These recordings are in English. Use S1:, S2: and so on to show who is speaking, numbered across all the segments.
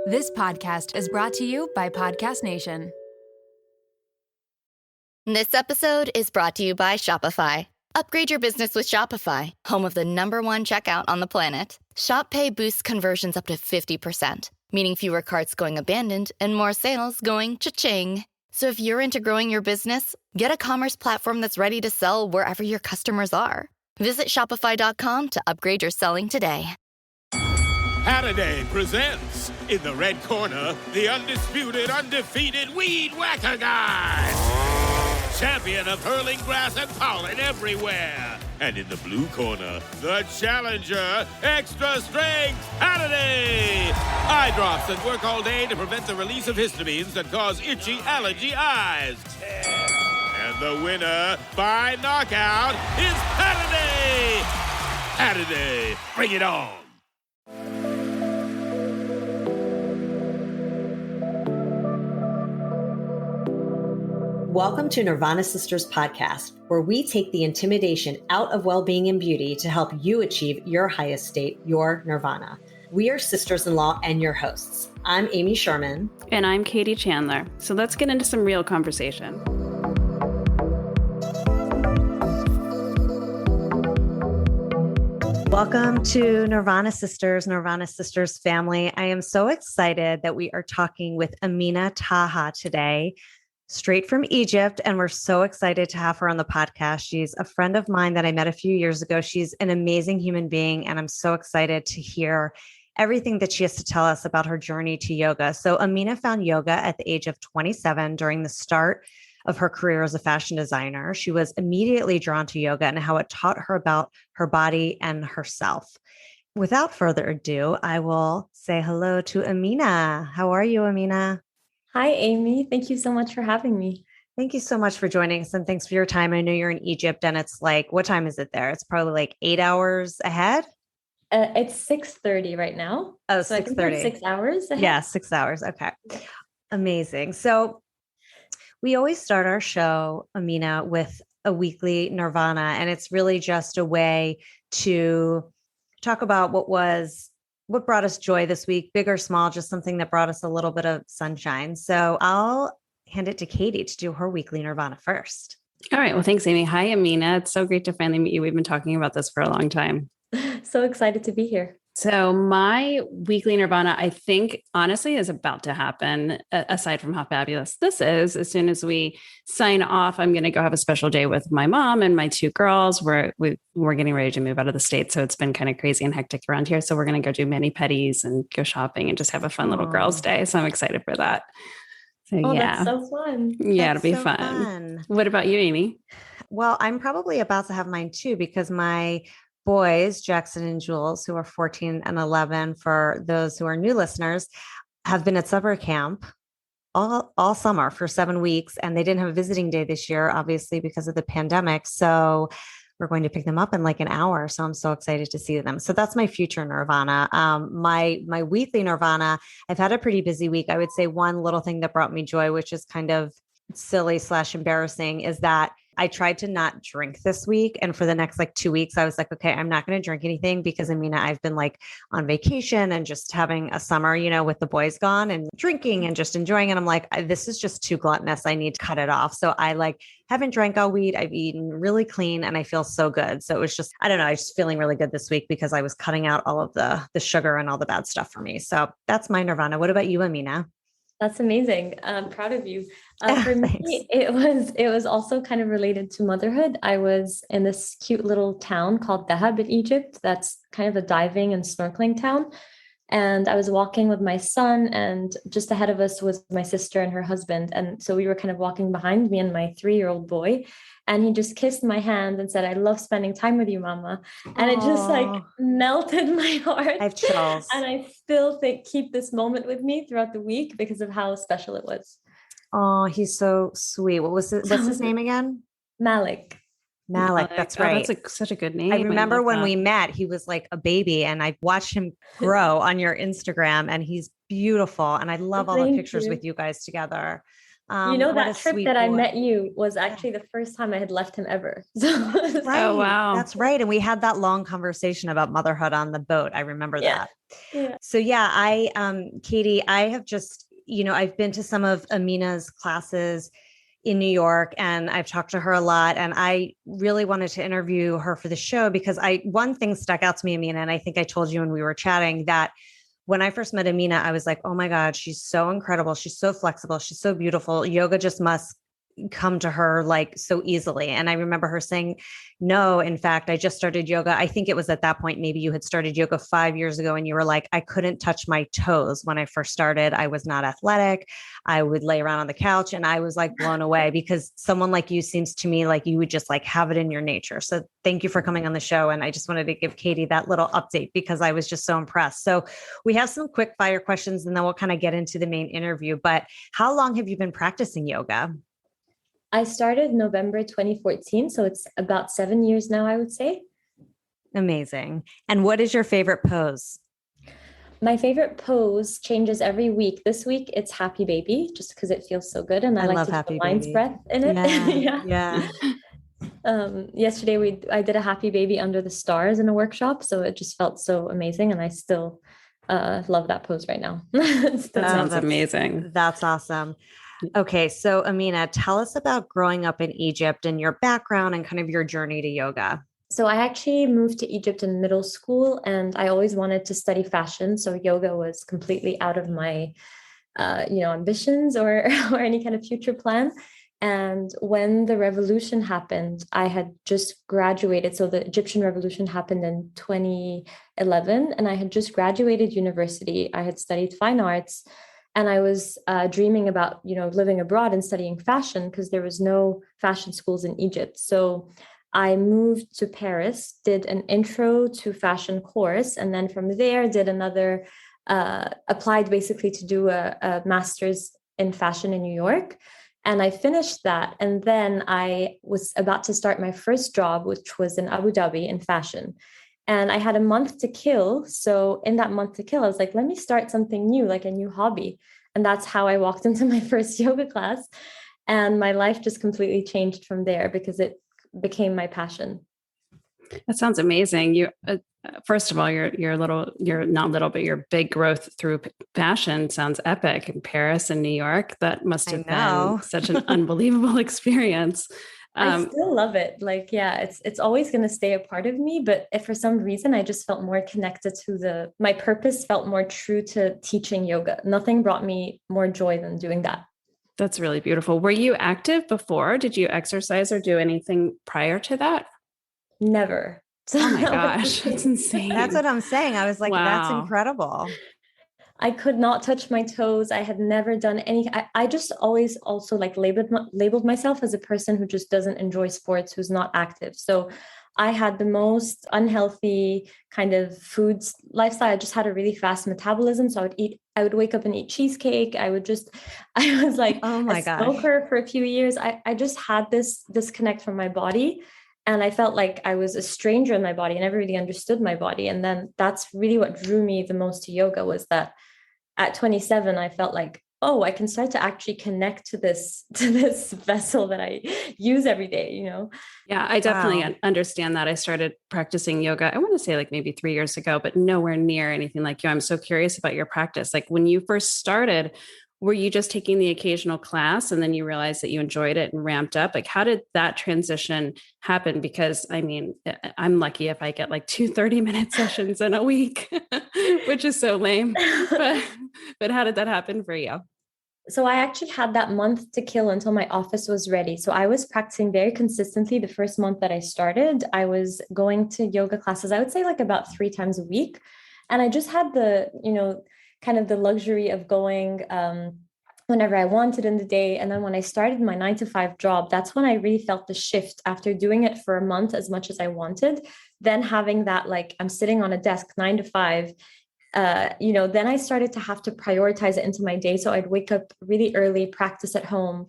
S1: This podcast is brought to you by Podcast Nation.
S2: This episode is brought to you by Shopify. Upgrade your business with Shopify, home of the #1 checkout on the planet. Shop Pay boosts conversions up to 50%, meaning fewer carts going abandoned and more sales going cha-ching. So if you're into growing your business, get a commerce platform that's ready to sell wherever your customers are. Visit shopify.com to upgrade your selling today.
S3: Saturday presents, in the red corner, the undisputed, undefeated Weed Whacker Guy. Champion of hurling grass and pollen everywhere. And in the blue corner, the challenger, extra strength Saturday. Eye drops that work all day to prevent the release of histamines that cause itchy allergy eyes. And the winner by knockout is Saturday. Saturday, bring it on.
S4: Welcome to Nirvana Sisters podcast, where we take the intimidation out of well-being and beauty to help you achieve your highest state, your nirvana. We are sisters-in-law and your hosts. I'm Amy Sherman.
S5: And I'm Katie Chandler. So let's get into some real conversation.
S4: Welcome to Nirvana Sisters family. I am so excited that we are talking with Amina Taha today, straight from Egypt, and we're so excited to have her on the podcast. She's a friend of mine that I met a few years ago. She's an amazing human being, and I'm so excited to hear everything that she has to tell us about her journey to yoga. So Amina found yoga at the age of 27 during the start of her career as a fashion designer. She was immediately drawn to yoga and how it taught her about her body and herself. Without further ado, I will say hello to Amina. How are you, Amina?
S6: Hi, Amy. Thank you so much for having me.
S4: Thank you so much for joining us, and thanks for your time. I know you're in Egypt, and it's like, what time is it there? It's probably like 8 hours ahead?
S6: It's 6:30 right now.
S4: Oh,
S6: so
S4: 6:30.
S6: 6 hours ahead.
S4: Yeah, 6 hours. Okay. Amazing. So we always start our show, Amina, with a weekly Nirvana, and it's really just a way to talk about what brought us joy this week, big or small, just something that brought us a little bit of sunshine. So I'll hand it to Katie to do her weekly Nirvana first.
S5: All right. Well, thanks, Amy. Hi, Amina. It's so great to finally meet you. We've been talking about this for a long time.
S6: So excited to be here.
S5: So my weekly Nirvana, I think, honestly, is about to happen, aside from how fabulous this is. As soon as we sign off, I'm going to go have a special day with my mom and my 2 girls. We're getting ready to move out of the state. So it's been kind of crazy and hectic around here. So we're going to go do mani-pedis and go shopping and just have a fun little girls' day. So I'm excited for that. So,
S6: That's so fun.
S5: Yeah,
S4: That's
S5: it'll be
S4: so fun.
S5: What about you, Amy?
S4: Well, I'm probably about to have mine too, because my boys, Jackson and Jules, who are 14 and 11, for those who are new listeners, have been at summer camp all summer for 7 weeks. And they didn't have a visiting day this year, obviously, because of the pandemic. So we're going to pick them up in like an hour. So I'm so excited to see them. So that's my future Nirvana. My weekly Nirvana, I've had a pretty busy week. I would say one little thing that brought me joy, which is kind of silly/embarrassing, is that I tried to not drink this week. And for the next 2 weeks, I was like, okay, I'm not going to drink anything because Amina, I've been on vacation and just having a summer, with the boys gone and drinking and just enjoying. And I'm like, this is just too gluttonous. I need to cut it off. So I haven't drank all week. I've eaten really clean and I feel so good. So it was just, I don't know, I was just feeling really good this week because I was cutting out all of the sugar and all the bad stuff for me. So that's my Nirvana. What about you, Amina?
S6: That's amazing. I'm proud of you. For me, it was also kind of related to motherhood. I was in this cute little town called Dahab in Egypt. That's kind of a diving and snorkeling town. And I was walking with my son, and just ahead of us was my sister and her husband. And so we were kind of walking behind me and my 3-year-old boy. And he just kissed my hand and said, "I love spending time with you, Mama." And it just melted my heart.
S4: I have chills.
S6: And I still keep this moment with me throughout the week because of how special it was.
S4: Oh, he's so sweet. What's his name again?
S6: Malik.
S4: Malik, that's right.
S5: That's such a good name.
S4: I remember when we met, he was like a baby, and I watched him grow on your Instagram, and he's beautiful. And I love all the pictures with you guys together. What a
S6: that trip
S4: sweet
S6: that I
S4: boy.
S6: met you was actually the first time I had left him ever. So
S4: That's right.
S5: Oh, wow.
S4: That's right. And we had that long conversation about motherhood on the boat. I remember
S6: yeah.
S4: that.
S6: Yeah.
S4: So yeah, Katie, I have just, I've been to some of Amina's classes in New York and I've talked to her a lot. And I really wanted to interview her for the show because one thing stuck out to me, Amina, and I think I told you when we were chatting that when I first met Amina, I was like, oh my God, she's so incredible. She's so flexible. She's so beautiful. Yoga just must come to her like so easily. And I remember her saying, no, in fact, I just started yoga. I think it was at that point, maybe you had started yoga 5 years ago and you were like, I couldn't touch my toes when I first started. I was not athletic. I would lay around on the couch and I was like blown away because someone like you seems to me like you would just like have it in your nature. So thank you for coming on the show. And I just wanted to give Katie that little update because I was just so impressed. So we have some quick fire questions and then we'll kind of get into the main interview. But how long have you been practicing yoga?
S6: I started November 2014. So it's about 7 years now, I would say.
S4: Amazing. And what is your favorite pose?
S6: My favorite pose changes every week. This week it's Happy Baby, just because it feels so good. And I like
S4: love
S6: to do
S4: Happy
S6: a lion's
S4: Baby.
S6: breath in it.
S4: Yeah.
S6: Yesterday I did a Happy Baby under the stars in a workshop. So it just felt so amazing. And I still love that pose right now.
S5: That sounds amazing.
S4: That's awesome. Okay. So Amina, tell us about growing up in Egypt and your background and kind of your journey to yoga.
S6: So I actually moved to Egypt in middle school and I always wanted to study fashion. So yoga was completely out of my, ambitions or any kind of future plan. And when the revolution happened, I had just graduated. So the Egyptian revolution happened in 2011 and I had just graduated university. I had studied fine arts. And I was dreaming about, living abroad and studying fashion because there was no fashion schools in Egypt. So I moved to Paris, did an intro to fashion course, and then from there did another, applied basically to do a master's in fashion in New York. And I finished that. And then I was about to start my first job, which was in Abu Dhabi in fashion. And I had a month to kill. So in that month to kill, I was like, let me start something new, like a new hobby. And that's how I walked into my first yoga class. And my life just completely changed from there because it became my passion.
S5: That sounds amazing. You, first of all, you're not little, but your big growth through fashion sounds epic in Paris and New York. That must have been such an unbelievable experience.
S6: I still love it. Like, yeah, it's always going to stay a part of me. But if for some reason I just felt more connected to my purpose felt more true to teaching yoga. Nothing brought me more joy than doing that.
S5: That's really beautiful. Were you active before? Did you exercise or do anything prior to that?
S6: Never.
S5: Oh my gosh, that's insane.
S4: That's what I'm saying. I was like, wow. That's incredible.
S6: I could not touch my toes. I had never done any. I just always also like labeled myself as a person who just doesn't enjoy sports, who's not active. So I had the most unhealthy kind of foods lifestyle. I just had a really fast metabolism. So I would wake up and eat cheesecake. I was like a smoker for a few years. I just had this disconnect from my body. And I felt like I was a stranger in my body. I never really understood my body. And then that's really what drew me the most to yoga was that at 27, I felt like, oh, I can start to actually connect to this vessel that I use every day,
S5: Yeah, I definitely understand that. I started practicing yoga, I want to say like maybe 3 years ago, but nowhere near anything like you. I'm so curious about your practice. Like when you first started, were you just taking the occasional class and then you realized that you enjoyed it and ramped up? Like, how did that transition happen? Because I mean, I'm lucky if I get like 2 30-minute sessions in a week, which is so lame. But how did that happen for you?
S6: So I actually had that month to kill until my office was ready. So I was practicing very consistently. The first month that I started, I was going to yoga classes, I would say like about 3 times a week. And I just had the, kind of the luxury of going whenever I wanted in the day. And then when I started my 9-to-5 job, that's when I really felt the shift after doing it for a month as much as I wanted. Then having that, like I'm sitting on a desk 9 to 5, then I started to have to prioritize it into my day. So I'd wake up really early, practice at home,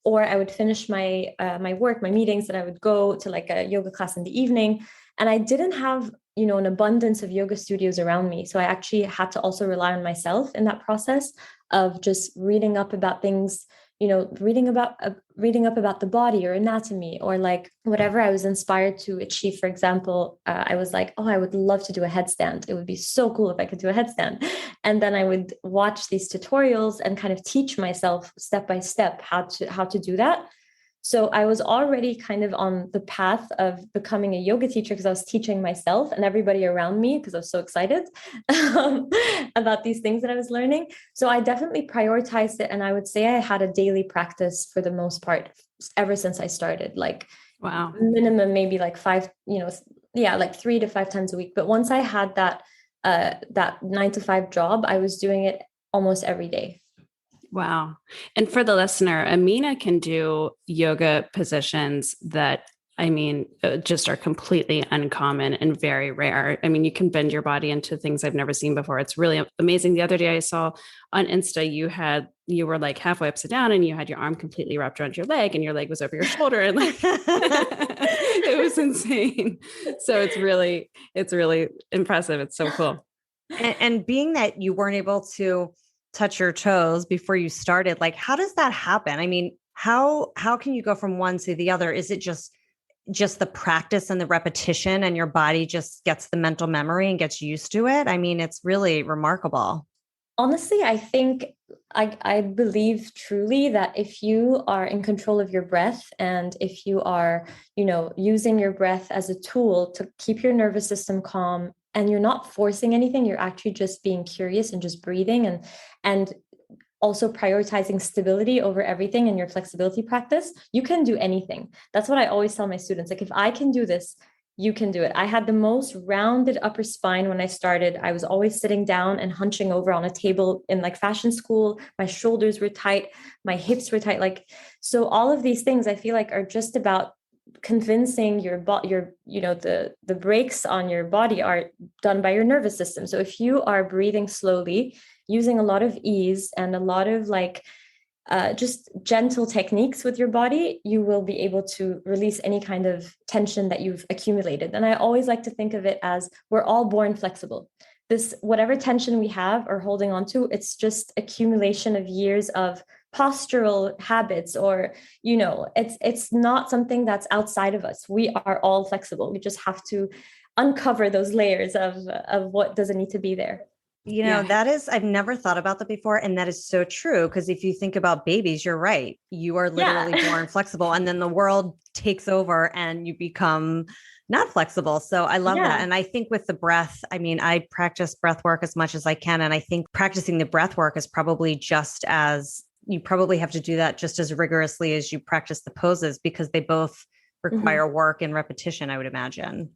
S6: or I would finish my work, my meetings, and I would go to like a yoga class in the evening. And I didn't have, an abundance of yoga studios around me. So I actually had to also rely on myself in that process of just reading up about things, reading up about the body or anatomy, or like whatever I was inspired to achieve. For example, I was like, oh, I would love to do a headstand. It would be so cool if I could do a headstand. And then I would watch these tutorials and kind of teach myself step by step how to do that. So I was already kind of on the path of becoming a yoga teacher because I was teaching myself and everybody around me because I was so excited about these things that I was learning. So I definitely prioritized it. And I would say I had a daily practice for the most part ever since I started, like
S5: wow,
S6: minimum, maybe like like 3 to 5 times a week. But once I had that 9 to 5 job, I was doing it almost every day.
S5: wow. And for the listener, Amina can do yoga positions that, I mean, just are completely uncommon and very rare. I mean, you can bend your body into things I've never seen before. It's really amazing. The other day I saw on Insta, you were like halfway upside down and you had your arm completely wrapped around your leg and your leg was over your shoulder. And like, it was insane. So it's really impressive. It's so cool.
S4: And being that you weren't able to touch your toes before you started, like, how does that happen? I mean, how can you go from one to the other? Is it just the practice and the repetition and your body just gets the mental memory and gets used to it? I mean, it's really remarkable.
S6: Honestly, I think I believe truly that if you are in control of your breath and if you are, using your breath as a tool to keep your nervous system calm and you're not forcing anything, you're actually just being curious and just breathing and also prioritizing stability over everything in your flexibility practice, you can do anything. That's what I always tell my students. Like, if I can do this, you can do it. I had the most rounded upper spine when I started. I was always sitting down and hunching over on a table in like fashion school. My shoulders were tight, my hips were tight. Like, so all of these things I feel like are just about convincing your the brakes on your body are done by your nervous system. So if you are breathing slowly, using a lot of ease and a lot of just gentle techniques with your body, you will be able to release any kind of tension that you've accumulated. And I always like to think of it as we're all born flexible. This, whatever tension we have or holding on to, it's just accumulation of years of postural habits, or it's not something that's outside of us. We are all flexible. We just have to uncover those layers of what doesn't need to be there.
S4: That is, I've never thought about that before. And that is so true. Because if you think about babies, you're right. You are literally born flexible, and then the world takes over and you become not flexible. So I love that. And I think with the breath, I mean, I practice breath work as much as I can. And I think practicing the breath work is probably you probably have to do that just as rigorously as you practice the poses, because they both require work and repetition, I would imagine.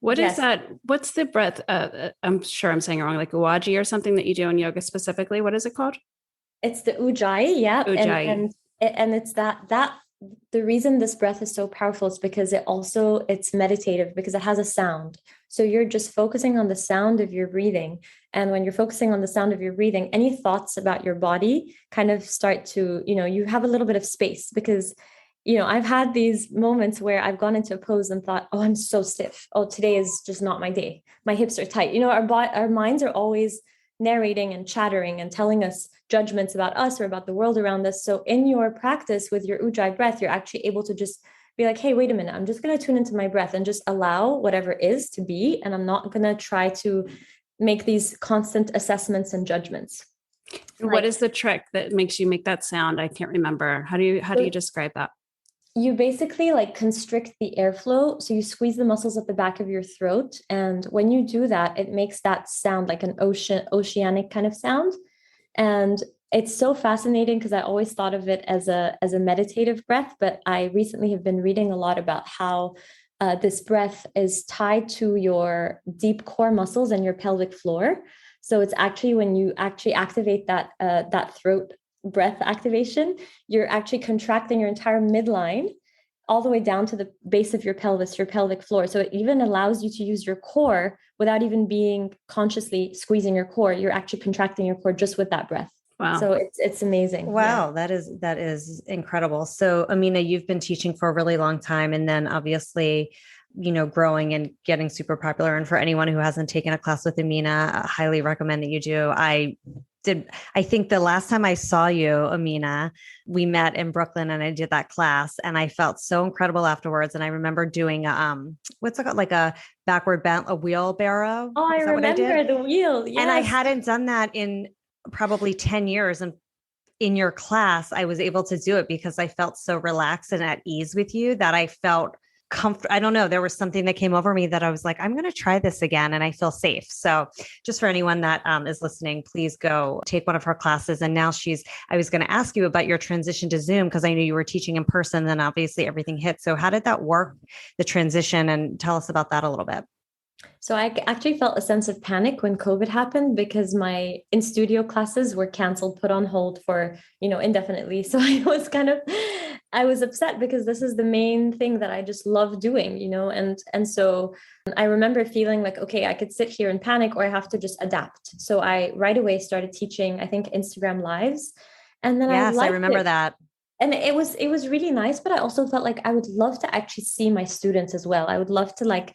S5: What is that? What's the breath? I'm sure I'm saying it wrong, like Uwaji or something that you do in yoga specifically. What is it called?
S6: It's the Ujjayi. Yeah.
S5: Ujjayi.
S6: And it's that the reason this breath is so powerful is because it's meditative, because it has a sound. So you're just focusing on the sound of your breathing. And when you're focusing on the sound of your breathing, any thoughts about your body kind of start to, you have a little bit of space, because I've had these moments where I've gone into a pose and thought, oh, I'm so stiff. Oh, today is just not my day. My hips are tight. Our minds are always narrating and chattering and telling us judgments about us or about the world around us. So in your practice with your Ujjayi breath, you're actually able to just be like, hey, wait a minute, I'm just going to tune into my breath and just allow whatever is to be. And I'm not going to try to make these constant assessments and judgments.
S5: What is the trick that makes you make that sound? I can't remember. How do you describe that?
S6: You basically constrict the airflow. So you squeeze the muscles at the back of your throat. And when you do that, it makes that sound like an oceanic kind of sound. And it's so fascinating because I always thought of it as a meditative breath, but I recently have been reading a lot about how this breath is tied to your deep core muscles and your pelvic floor. So it's actually when you actually activate that throat breath activation, you're actually contracting your entire midline all the way down to the base of your pelvis, your pelvic floor. So it even allows you to use your core without even being consciously squeezing your core. You're actually contracting your core just with that breath.
S5: Wow.
S6: So it's amazing.
S4: Wow. Yeah. That is incredible. So Amina, you've been teaching for a really long time, and then obviously, growing and getting super popular. And for anyone who hasn't taken a class with Amina, I highly recommend that you do. I I think the last time I saw you, Amina, we met in Brooklyn and I did that class and I felt so incredible afterwards. And I remember doing, what's it called? Like a backward bent, a wheelbarrow.
S6: Oh, I
S4: Is that what I
S6: remember
S4: did?
S6: the wheel.
S4: And I
S6: Yes.
S4: hadn't done that in probably 10 years. And in your class, I was able to do it because I felt so relaxed and at ease with you that I felt comfortable. I don't know. There was something that came over me that I was like, I'm going to try this again and I feel safe. So just for anyone that is listening, please go take one of her classes. And now I was going to ask you about your transition to Zoom because I knew you were teaching in person, then obviously everything hit. So how did that work, the transition? And tell us about that a little bit.
S6: So I actually felt a sense of panic when COVID happened because my in studio classes were canceled, put on hold for, indefinitely. So I was upset because this is the main thing that I just love doing, and so I remember feeling like, okay, I could sit here and panic or I have to just adapt. So I right away started teaching, I think, Instagram lives. And then
S4: Yes, I
S6: liked
S4: remember
S6: it.
S4: that.
S6: And it was really nice, but I also felt like I would love to actually see my students as well. I would love to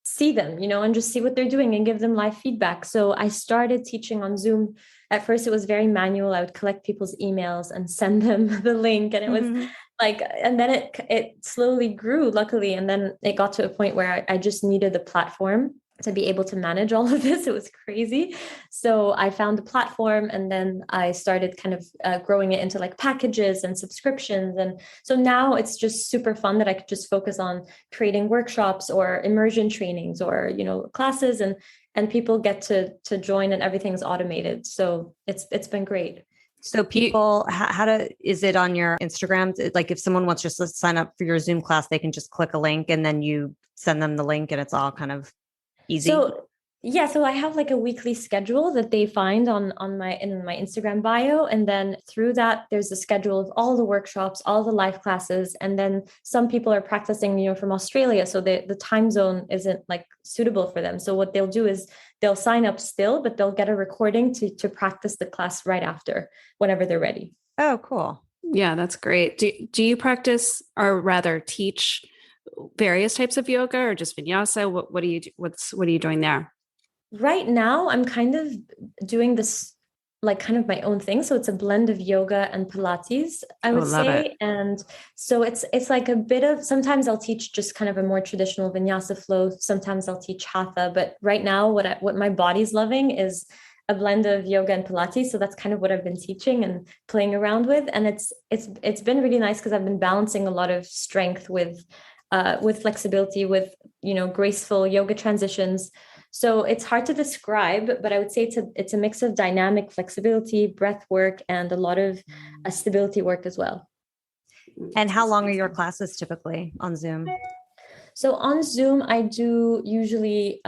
S6: see them, and just see what they're doing and give them live feedback. So I started teaching on Zoom. At first, it was very manual. I would collect people's emails and send them the link. And it was and then it slowly grew, luckily. And then it got to a point where I just needed a platform to be able to manage all of this. It was crazy. So I found a platform and then I started kind of growing it into packages and subscriptions. And so now it's just super fun that I could just focus on creating workshops or immersion trainings or, classes and people get to join and everything's automated. So it's been great.
S4: So people, is it on your Instagram? Like if someone wants just to sign up for your Zoom class, they can just click a link and then you send them the link and it's all kind of easy.
S6: So I have a weekly schedule that they find in my Instagram bio. And then through that, there's a schedule of all the workshops, all the live classes. And then some people are practicing, from Australia. So the time zone isn't suitable for them. So what they'll do is they'll sign up still, but they'll get a recording to practice the class right after, whenever they're ready.
S4: Oh, cool.
S5: Yeah, that's great. Do you practice or rather teach various types of yoga or just vinyasa? What are you doing there?
S6: Right now, I'm kind of doing this kind of my own thing. So it's a blend of yoga and Pilates, I would say. It. And so it's like a bit of, sometimes I'll teach just kind of a more traditional vinyasa flow. Sometimes I'll teach hatha, but right now what my body's loving is a blend of yoga and Pilates. So that's kind of what I've been teaching and playing around with. And it's been really nice because I've been balancing a lot of strength with flexibility, with, graceful yoga transitions. So it's hard to describe, but I would say it's a mix of dynamic flexibility, breath work, and a lot of stability work as well.
S4: And how long are your classes typically on Zoom?
S6: So on Zoom, I do usually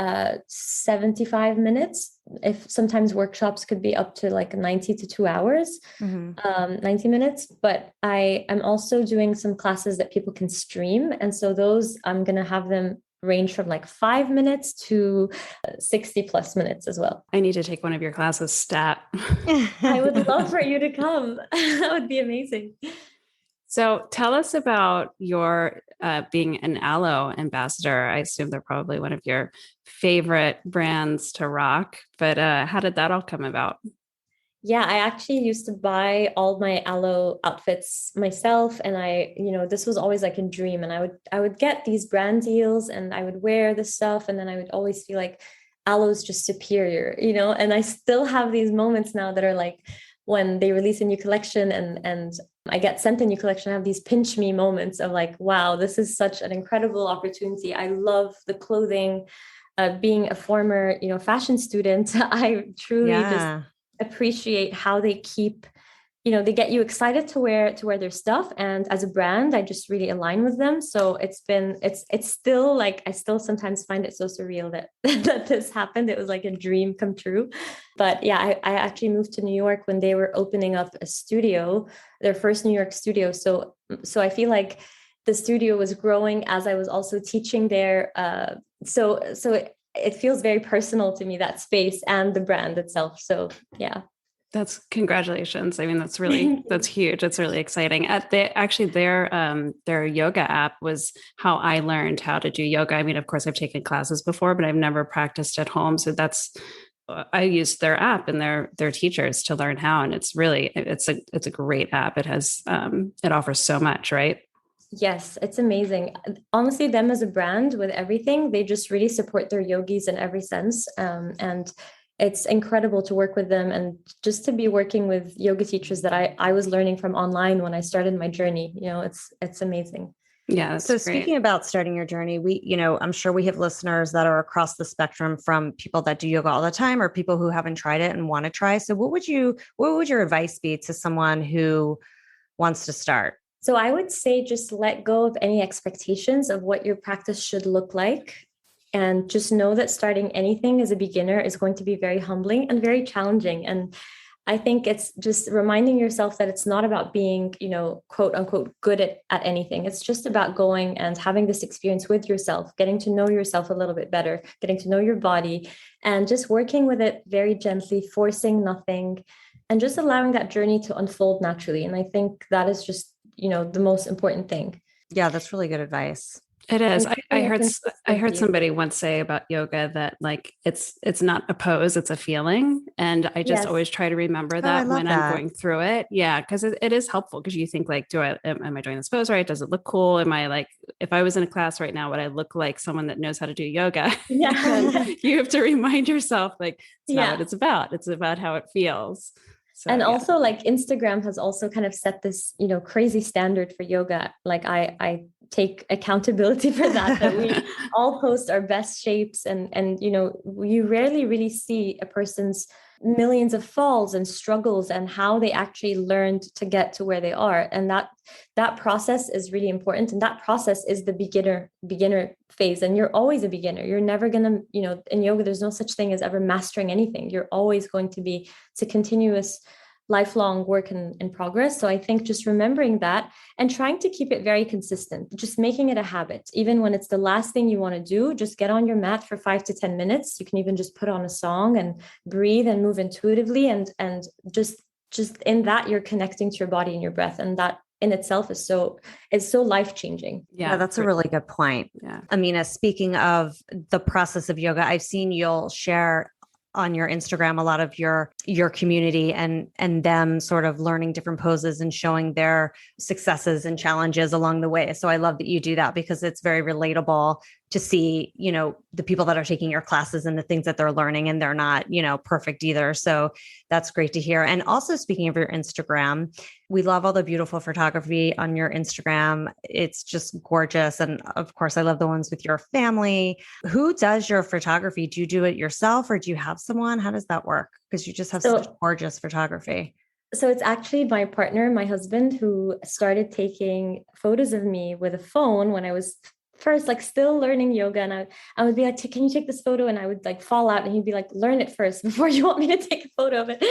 S6: 75 minutes. If sometimes workshops could be up to 90 to 2 hours, 90 minutes. But I'm also doing some classes that people can stream. And so those, I'm going to have them range from 5 minutes to 60 plus minutes as well.
S5: I need to take one of your classes, stat.
S6: I would love for you to come. That would be amazing.
S5: So tell us about your being an Aloe ambassador. I assume they're probably one of your favorite brands to rock, but how did that all come about?
S6: Yeah, I actually used to buy all my Aloe outfits myself. And this was always a dream. And I would get these brand deals and I would wear this stuff. And then I would always feel like Aloe is just superior, and I still have these moments now that are when they release a new collection and I get sent a new collection, I have these pinch me moments of wow, this is such an incredible opportunity. I love the clothing. Being a former, fashion student, I truly just appreciate how they keep, they get you excited to wear their stuff. And as a brand, I just really align with them. So it's still I still sometimes find it so surreal that that this happened. It was like a dream come true. But yeah, I actually moved to New York when they were opening up a studio, their first New York studio. So I feel like the studio was growing as I was also teaching there. So it feels very personal to me, that space and the brand itself. So yeah.
S5: That's congratulations. I mean, that's huge. It's really exciting. Their yoga app was how I learned how to do yoga. I mean, of course I've taken classes before, but I've never practiced at home. So that's I use their app and their teachers to learn how, and it's a great app. It has it offers so much, right?
S6: Yes, it's amazing. Honestly, them as a brand with everything, they just really support their yogis in every sense. And it's incredible to work with them and just to be working with yoga teachers that I was learning from online when I started my journey. It's amazing.
S5: Yeah, that's
S4: so
S5: great.
S4: speaking about starting your journey, I'm sure we have listeners that are across the spectrum, from people that do yoga all the time or people who haven't tried it and want to try. So what would your advice be to someone who wants to start?
S6: So I would say just let go of any expectations of what your practice should look like. And just know that starting anything as a beginner is going to be very humbling and very challenging. And I think it's just reminding yourself that it's not about being, quote unquote, good at anything. It's just about going and having this experience with yourself, getting to know yourself a little bit better, getting to know your body, and just working with it very gently, forcing nothing, and just allowing that journey to unfold naturally. And I think that is just, the most important thing.
S4: Yeah, that's really good advice.
S5: It is. I heard somebody once say about yoga that like it's not a pose, it's a feeling. And I just always try to remember that when I'm going through it. Yeah, because it is helpful, because you think like, am I doing this pose right? Does it look cool? Am I like, if I was in a class right now, would I look like someone that knows how to do yoga? Yeah. You have to remind yourself like it's not what it's about. It's about how it feels. So,
S6: and also like Instagram has also kind of set this, crazy standard for yoga. Like I take accountability for that we all post our best shapes, and you rarely really see a person's millions of falls and struggles and how they actually learned to get to where they are. And that process is really important. And that process is the beginner phase. And you're always a beginner. You're never going to, in yoga, there's no such thing as ever mastering anything. You're always going to be, it's a continuous lifelong work in progress. So I think just remembering that and trying to keep it very consistent, just making it a habit, even when it's the last thing you want to do, just get on your mat for 5 to 10 minutes. You can even just put on a song and breathe and move intuitively. And just in that, you're connecting to your body and your breath. And that in itself is so life-changing.
S4: Yeah, that's a really good point.
S5: Yeah.
S4: Amina, speaking of the process of yoga, I've seen you'll share on your Instagram a lot of your community and them sort of learning different poses and showing their successes and challenges along the way. So I love that you do that, because it's very relatable to see, the people that are taking your classes and the things that they're learning, and they're not, perfect either. So that's great to hear. And also, speaking of your Instagram, we love all the beautiful photography on your Instagram. It's just gorgeous. And of course, I love the ones with your family. Who does your photography? Do you do it yourself, or do you have someone? How does that work? Because you just have such gorgeous photography.
S6: So it's actually my partner, my husband, who started taking photos of me with a phone when I was first like still learning yoga. And I would be like, can you take this photo? And I would like fall out, and he'd be like, learn it first before you want me to take a photo of it.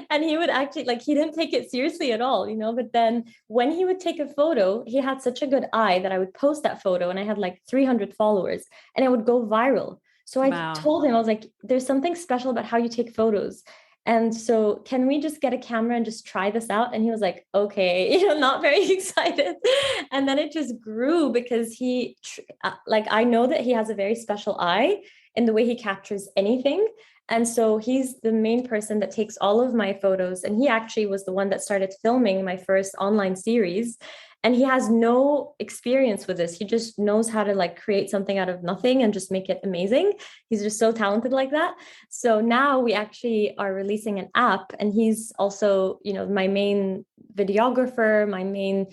S6: And he would actually like, he didn't take it seriously at all, but then when he would take a photo, he had such a good eye that I would post that photo, and I had like 300 followers, and it would go viral. So I told him, I was like, there's something special about how you take photos. And so can we just get a camera and just try this out? And he was like, okay, not very excited. And then it just grew, because I know that he has a very special eye in the way he captures anything. And so he's the main person that takes all of my photos. And he actually was the one that started filming my first online series. And he has no experience with this. He just knows how to like create something out of nothing and just make it amazing. He's just so talented like that. So now we actually are releasing an app, and he's also, my main videographer, my main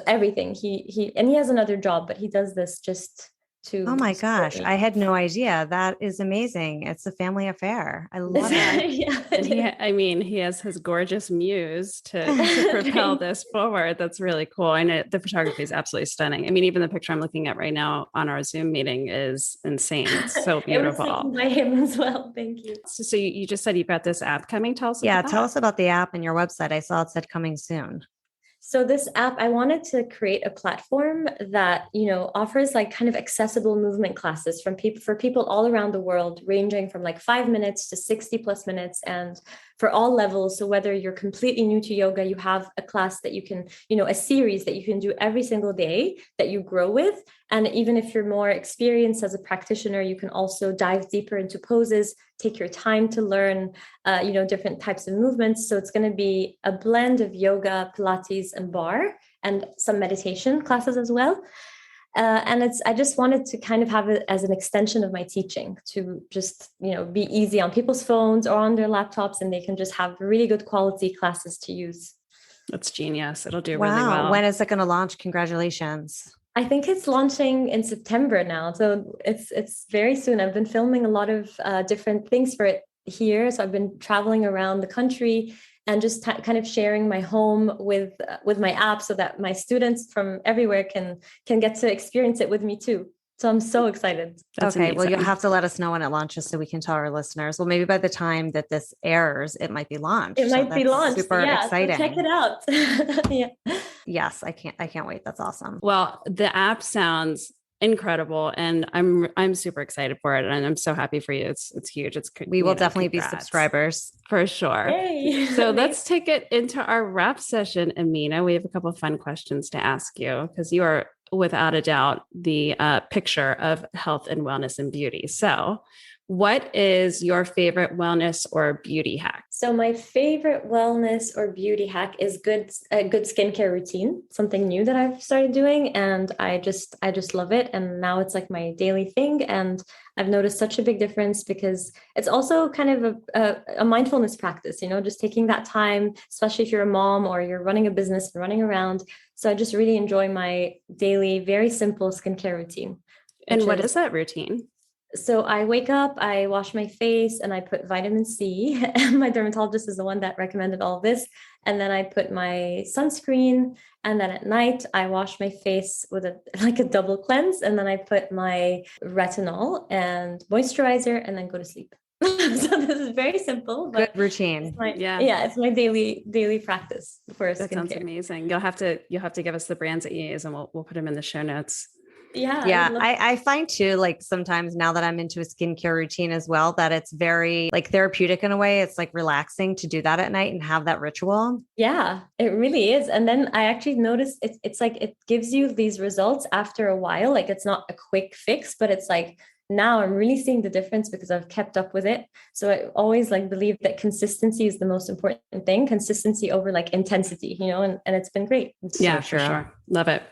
S6: everything. He has another job, but he does this just to.
S4: Oh my gosh, I had no idea. That is amazing. It's a family affair. I love it.
S5: He has his gorgeous muse to propel this forward. That's really cool. And the photography is absolutely stunning. I mean, even the picture I'm looking at right now on our Zoom meeting is insane. It's so beautiful.
S6: It was taken by him as well. Thank you.
S5: So you just said you've got this app coming. Tell us about that.
S4: Tell us about the app and your website. I saw it said coming soon.
S6: So this app, I wanted to create a platform that, offers like kind of accessible movement classes for people all around the world, ranging from like 5 minutes to 60 plus minutes. And for all levels. So whether you're completely new to yoga, you have a class that you can, a series that you can do every single day that you grow with. And even if you're more experienced as a practitioner, you can also dive deeper into poses, take your time to learn, different types of movements. So it's going to be a blend of yoga, Pilates, and barre, and some meditation classes as well. And I just wanted to kind of have it as an extension of my teaching, to just, be easy on people's phones or on their laptops, and they can just have really good quality classes to use.
S5: That's genius. It'll do really well.
S4: When is it going to launch? Congratulations.
S6: I think it's launching in September now. So it's very soon. I've been filming a lot of different things for it here. So I've been traveling around the country and just kind of sharing my home with my app, so that my students from everywhere can get to experience it with me too. So I'm so excited.
S5: That's
S4: okay.
S5: amazing.
S4: Well, you'll have to let us know when it launches so we can tell our listeners. Well, maybe by the time that this airs, it might be launched.
S6: It might be launched.
S4: Super exciting.
S6: So check it out. Yeah.
S4: Yes. I can't wait. That's awesome.
S5: Well, the app sounds incredible, and I'm super excited for it, and I'm so happy for you. It's huge.
S4: We will definitely be subscribers
S5: for sure.
S6: Yay.
S5: So let's take it into our wrap session, Amina. We have a couple of fun questions to ask you, because you are without a doubt the picture of health and wellness and beauty. So what is your favorite wellness or beauty hack?
S6: So my favorite wellness or beauty hack is a good skincare routine, something new that I've started doing. And I just love it. And now it's like my daily thing. And I've noticed such a big difference, because it's also kind of a mindfulness practice, just taking that time, especially if you're a mom or you're running a business and running around. So I just really enjoy my daily, very simple skincare routine.
S5: And what is that routine?
S6: So I wake up, I wash my face, and I put vitamin C. My dermatologist is the one that recommended all of this. And then I put my sunscreen. And then at night, I wash my face with a double cleanse. And then I put my retinol and moisturizer, and then go to sleep. So this is very simple, but
S4: good routine.
S6: It's my daily practice for skincare.
S5: That sounds amazing. You'll have to give us the brands that you use, and we'll put them in the show notes.
S6: Yeah.
S4: I find too, like sometimes now that I'm into a skincare routine as well, that it's very like therapeutic in a way. It's like relaxing to do that at night and have that ritual.
S6: Yeah, it really is. And then I actually noticed it's like, it gives you these results after a while. Like it's not a quick fix, but it's like, now I'm really seeing the difference because I've kept up with it. So I always believe that consistency is the most important thing, consistency over intensity, and it's been great.
S5: Yeah, for sure. Love it.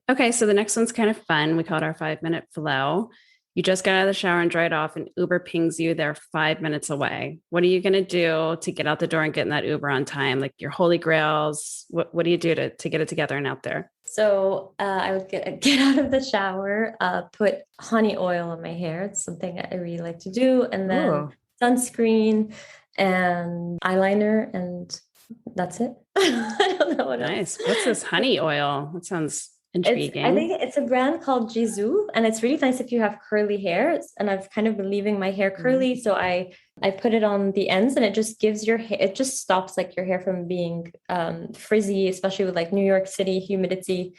S5: Okay. So the next one's kind of fun. We call it our 5-minute flow. You just got out of the shower and dried off, and Uber pings you. They're 5 minutes away. What are you going to do to get out the door and get in that Uber on time? Like your holy grails. What do you do to get it together and out there?
S6: So I would get out of the shower, put honey oil on my hair. It's something I really like to do. And then sunscreen and eyeliner, and that's it. I don't know what
S5: Nice.
S6: else.
S5: What's this honey oil? That sounds intriguing.
S6: I think it's a brand called Jisoo, and it's really nice if you have curly hair. And I've kind of been leaving my hair curly, so I put it on the ends, and it just gives your hair, it just stops your hair from being frizzy, especially with New York City humidity,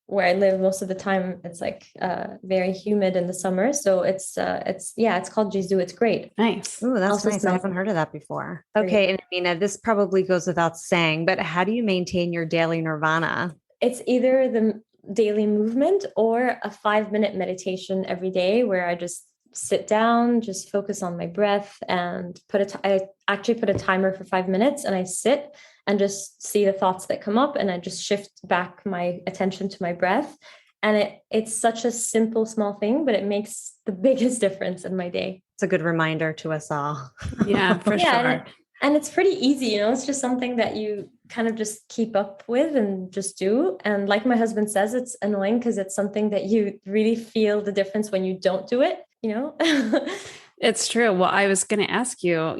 S6: where I live most of the time. It's very humid in the summer, so it's called Jisoo. It's great.
S5: Nice.
S4: Oh, that's nice. I haven't heard of that before. Okay, and Amina, this probably goes without saying, but how do you maintain your daily nirvana? It's
S6: either the daily movement or a 5-minute meditation every day, where I just sit down, just focus on my breath, and I actually put a timer for 5 minutes, and I sit and just see the thoughts that come up, and I just shift back my attention to my breath. And it's such a simple, small thing, but it makes the biggest difference in my day.
S4: It's a good reminder to us all.
S5: Yeah, for sure.
S6: And it's pretty easy, it's just something that you kind of just keep up with and just do. And like my husband says, it's annoying because it's something that you really feel the difference when you don't do it,
S5: It's true. Well, I was going to ask you,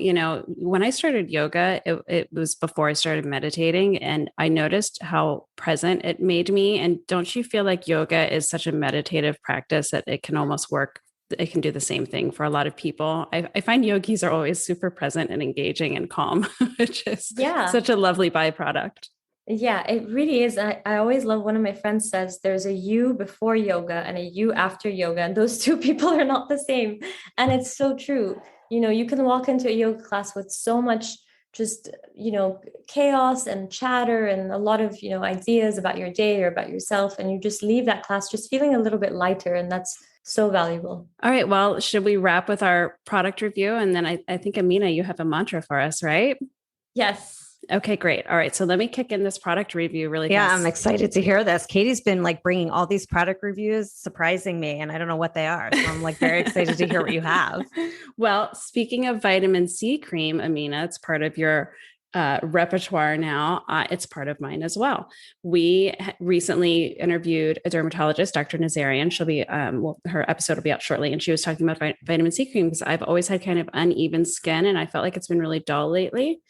S5: when I started yoga, it was before I started meditating, and I noticed how present it made me. And don't you feel like yoga is such a meditative practice that it can almost work? It can do the same thing for a lot of people. I find yogis are always super present and engaging and calm, which is such a lovely byproduct.
S6: Yeah, it really is. I always love, one of my friends says there's a you before yoga and a you after yoga, and those two people are not the same. And it's so true. You can walk into a yoga class with so much just, chaos and chatter and a lot of, ideas about your day or about yourself. And you just leave that class just feeling a little bit lighter. And that's so valuable.
S5: All right. Well, should we wrap with our product review? And then I think, Amina, you have a mantra for us, right?
S6: Yes.
S5: Okay, great. All right. So let me kick in this product review really fast.
S4: Yeah, I'm excited to hear this. Katie's been like bringing all these product reviews, surprising me, and I don't know what they are. So I'm like very excited to hear what you have.
S5: Well, speaking of vitamin C cream, Amina, it's part of your repertoire now. It's part of mine as well. We recently interviewed a dermatologist, Dr. Nazarian. She'll be, her episode will be out shortly. And she was talking about vitamin C cream because I've always had kind of uneven skin and I felt like it's been really dull lately.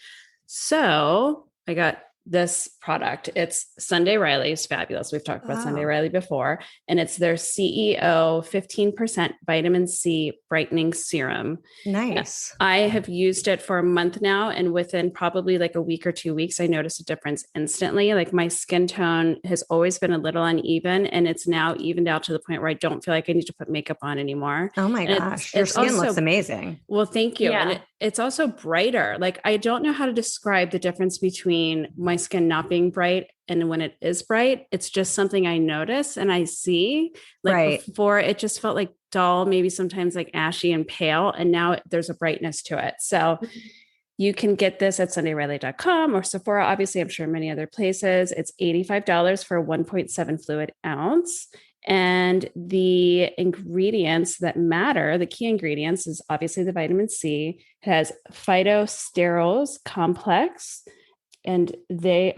S5: So I got this product. It's Sunday Riley's Fabulous. We've talked about Sunday Riley before, and it's their CEO 15% vitamin C brightening serum.
S4: Nice.
S5: I have used it for a month now, and within probably like a week or 2 weeks, I noticed a difference instantly. Like my skin tone has always been a little uneven, and it's now evened out to the point where I don't feel like I need to put makeup on anymore.
S4: Oh my gosh, your skin also looks amazing.
S5: Well, thank you.
S6: Yeah.
S5: And it's also brighter. Like I don't know how to describe the difference between my skin not being bright and when it is bright. It's just something I notice and I see. Like before, it just felt like dull, maybe sometimes like ashy and pale. And now there's a brightness to it. So you can get this at sundayriley.com or Sephora. Obviously, I'm sure many other places. It's $85 for 1.7 fluid ounce. And the ingredients that matter, the key ingredients is obviously the vitamin C. It has phytosterols complex, and they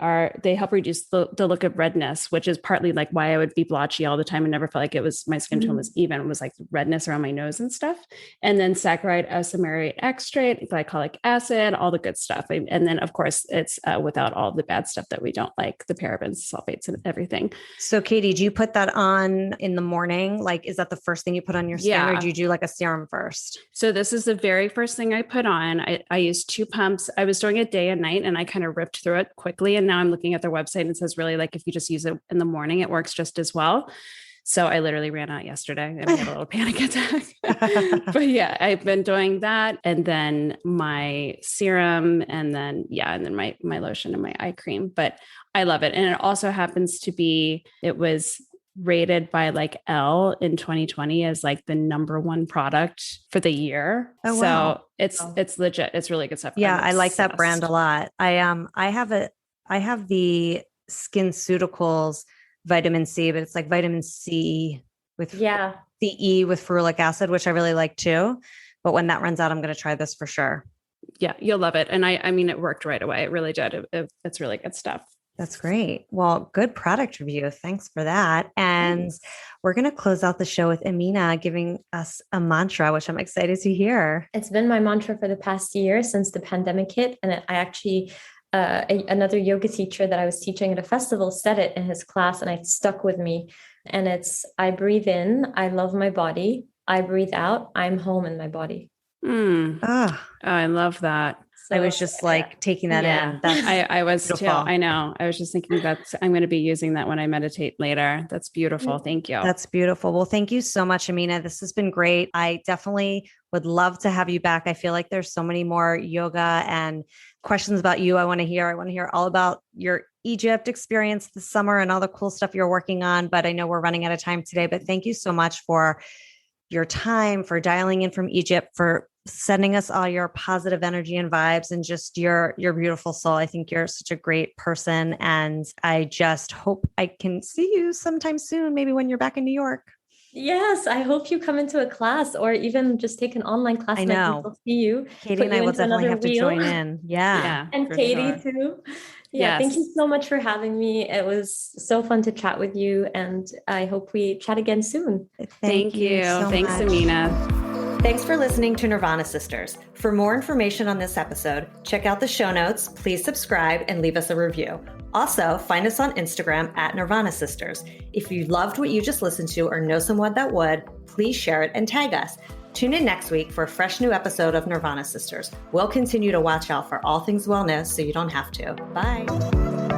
S5: help reduce the look of redness, which is partly like why I would be blotchy all the time and never felt like my skin tone was even. It was like redness around my nose and stuff. And then saccharide isomerate extract, glycolic acid, all the good stuff. And then of course it's without all the bad stuff that we don't like, the parabens, sulfates, and everything.
S4: So Katie, do you put that on in the morning? Like, is that the first thing you put on your skin, or do you do like a serum first?
S5: So this is the very first thing I put on. I used 2 pumps. I was doing it day and night, and I kind of ripped through it quickly. And now I'm looking at their website and it says really like if you just use it in the morning, it works just as well. So I literally ran out yesterday and I had a little panic attack. But yeah, I've been doing that. And then my serum and then my lotion and my eye cream. But I love it. And it also happens to be, it was rated by like Elle in 2020 as like the #1 product for the year. Oh, wow. So it's legit. It's really good stuff.
S4: Yeah. I like that brand a lot. I have the SkinCeuticals vitamin C, but it's like vitamin C with CE with ferulic acid, which I really like too. But when that runs out, I'm going to try this for sure.
S5: Yeah. You'll love it. And I mean, it worked right away. It really did. It's really good stuff.
S4: That's great. Well, good product review. Thanks for that. And we're going to close out the show with Amina giving us a mantra, which I'm excited to hear.
S6: It's been my mantra for the past year since the pandemic hit. And I actually, another yoga teacher that I was teaching at a festival said it in his class, and it stuck with me. And it's, I breathe in, I love my body. I breathe out, I'm home in my body.
S5: Oh, I love that.
S4: So, I was just like taking that in.
S5: I was beautiful. Too. I know. I was just thinking I'm going to be using that when I meditate later. That's beautiful. Thank you.
S4: That's beautiful. Well, thank you so much, Amina. This has been great. I definitely would love to have you back. I feel like there's so many more yoga and questions about you I want to hear all about your Egypt experience this summer and all the cool stuff you're working on. But I know we're running out of time today, but thank you so much for your time, for dialing in from Egypt, for sending us all your positive energy and vibes, and just your beautiful soul. I think you're such a great person. And I just hope I can see you sometime soon, maybe when you're back in New York.
S6: Yes, I hope you come into a class or even just take an online class.
S4: I know.
S6: I'll see you.
S4: Katie and I will definitely have to join in. Yeah.
S6: And Katie too. Yeah. Yes. Thank you so much for having me. It was so fun to chat with you. And I hope we chat again soon.
S5: Thank you. Thanks, Amina.
S4: Thanks for listening to Nirvana Sisters. For more information on this episode, check out the show notes, please subscribe, and leave us a review. Also, find us on Instagram at Nirvana Sisters. If you loved what you just listened to or know someone that would, please share it and tag us. Tune in next week for a fresh new episode of Nirvana Sisters. We'll continue to watch out for all things wellness so you don't have to. Bye.